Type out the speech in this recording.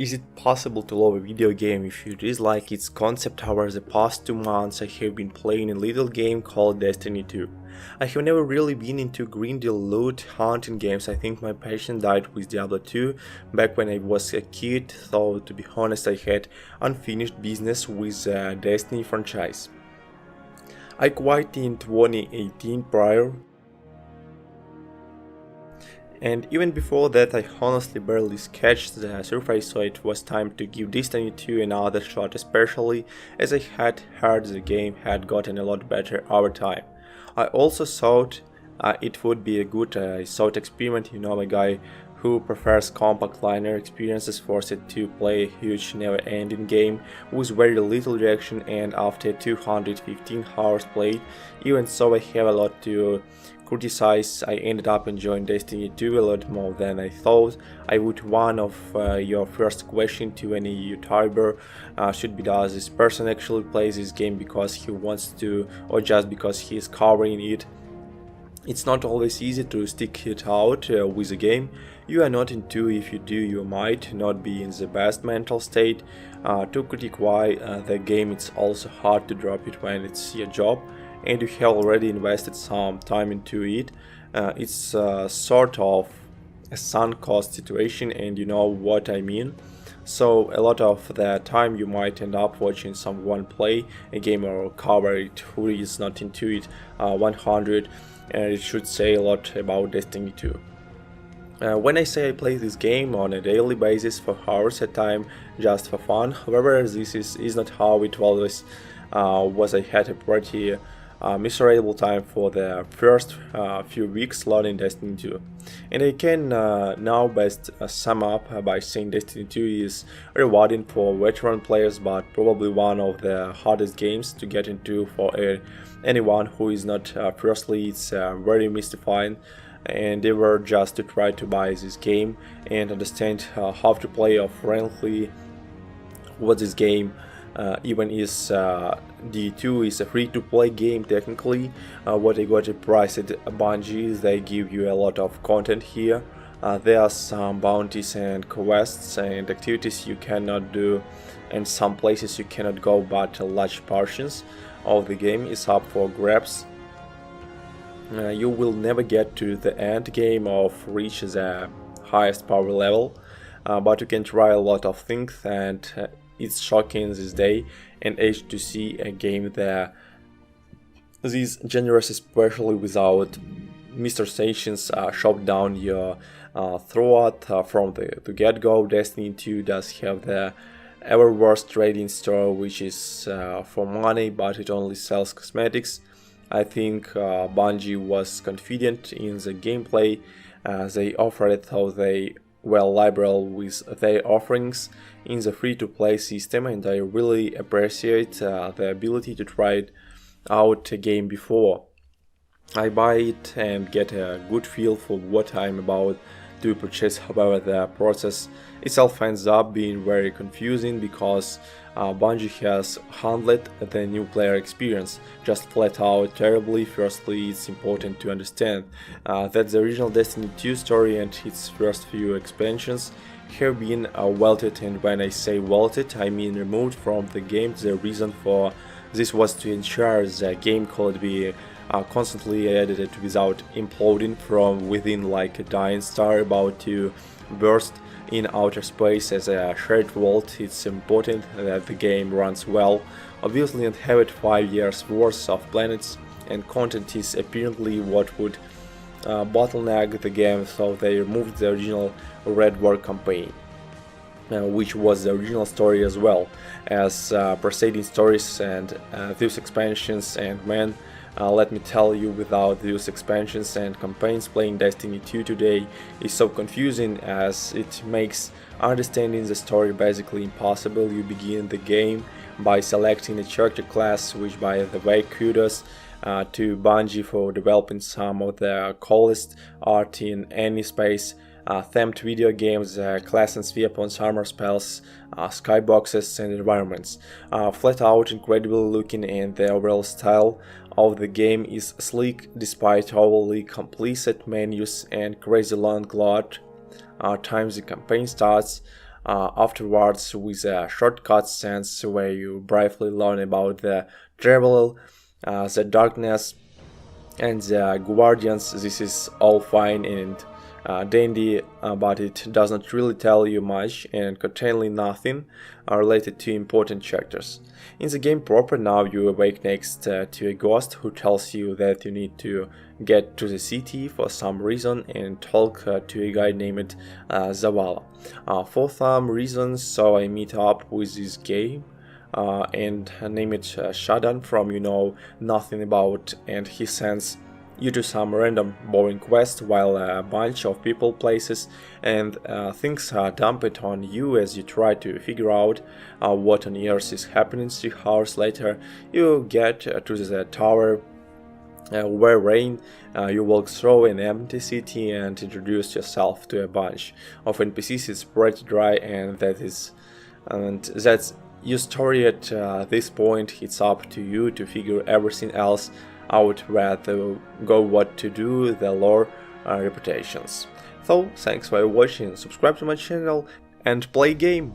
Is it possible to love a video game if you dislike its concept? Over the past 2 months I have been playing a little game called Destiny 2. I have never really been into grinding loot hunting games. I think my passion died with Diablo 2 back when I was a kid, though to be honest I had unfinished business with the Destiny franchise. I quit in 2018 prior, and even before that I honestly barely sketched the surface, so it was time to give Destiny 2 another shot, especially as I had heard the game had gotten a lot better over time. I also thought it would be a good thought experiment, a guy who prefers compact linear experiences forced to play a huge never-ending game with very little reaction, and after 215 hours played, even so I have a lot to criticize. I ended up enjoying Destiny 2 a lot more than I thought I would. One of your first question to any YouTuber should be, does this person actually play this game because he wants to or just because he is covering it? It's not always easy to stick it out with a game you are not into. If you do, you might not be in the best mental state to critique why the game. It's also hard to drop it when it's your job and you have already invested some time into it. It's sort of a sunk cost situation, and you know what I mean. So a lot of the time you might end up watching someone play a game or cover it who is not into it 100, and it should say a lot about Destiny 2. When I say I play this game on a daily basis for hours at a time just for fun, however, this is not how it always was. I had a pretty miserable time for the first few weeks learning Destiny 2. And I can now best sum up by saying Destiny 2 is rewarding for veteran players, but probably one of the hardest games to get into for anyone who is not. Firstly, it's very mystifying endeavor just to try to buy this game and understand how to play, or frankly what this game even is. D2 is a free-to-play game technically. What I got it priced at Bungie is they give you a lot of content here. There are some bounties and quests and activities you cannot do, and some places you cannot go, but large portions of the game is up for grabs. You will never get to the end game or reach the highest power level, but you can try a lot of things, and it's shocking this day and age to see a game that is generous, especially without Mr. Stations shove down your throat from the get-go. Destiny 2 does have the ever worse trading store, which is for money, but it only sells cosmetics. I think Bungie was confident in the gameplay they offered, though they were liberal with their offerings in the free-to-play system, and I really appreciate the ability to try it out a game before I buy it and get a good feel for what I'm about to purchase. However, the process itself ends up being very confusing because Bungie has handled the new player experience just flat out terribly. Firstly, it's important to understand that the original Destiny 2 story and its first few expansions have been welted, and when I say welted, I mean removed from the game. The reason for this was to ensure the game could be constantly edited without imploding from within like a dying star about to burst in outer space as a shared vault. It's important that the game runs well, obviously, and have it 5 years worth of planets and content is apparently what would bottleneck the game, so they removed the original Red War campaign, which was the original story as well as preceding stories and these expansions. And man, let me tell you, without these expansions and campaigns, playing Destiny 2 today is so confusing, as it makes understanding the story basically impossible. You begin the game by selecting a character class, which, by the way, kudos to Bungie for developing some of the coolest art in any space. Themed video games, classes, weapons, armor, spells, skyboxes and environments. Flat out incredible looking, and the overall style of the game is sleek despite overly complicit menus and crazy long load times the campaign starts. afterwards with a short cutscenes where you briefly learn about the travel, the darkness, and the guardians. This is all fine and dandy, but it doesn't really tell you much and contains nothing related to important chapters. In the game proper now you awake next to a ghost who tells you that you need to get to the city for some reason and talk to a guy named Zavala. For some reasons, so I meet up with this game and name it Shadan from you know nothing about, and he sends you do some random boring quest while a bunch of people, places and things are dumped on you as you try to figure out what on earth is happening. 3 hours later you get to the tower where Rain, you walk through an empty city and introduce yourself to a bunch of NPCs. It's pretty dry and that's your story at this point. It's up to you to figure everything else out, where to go, what to do, the lore, reputations. So, thanks for watching, subscribe to my channel and play game!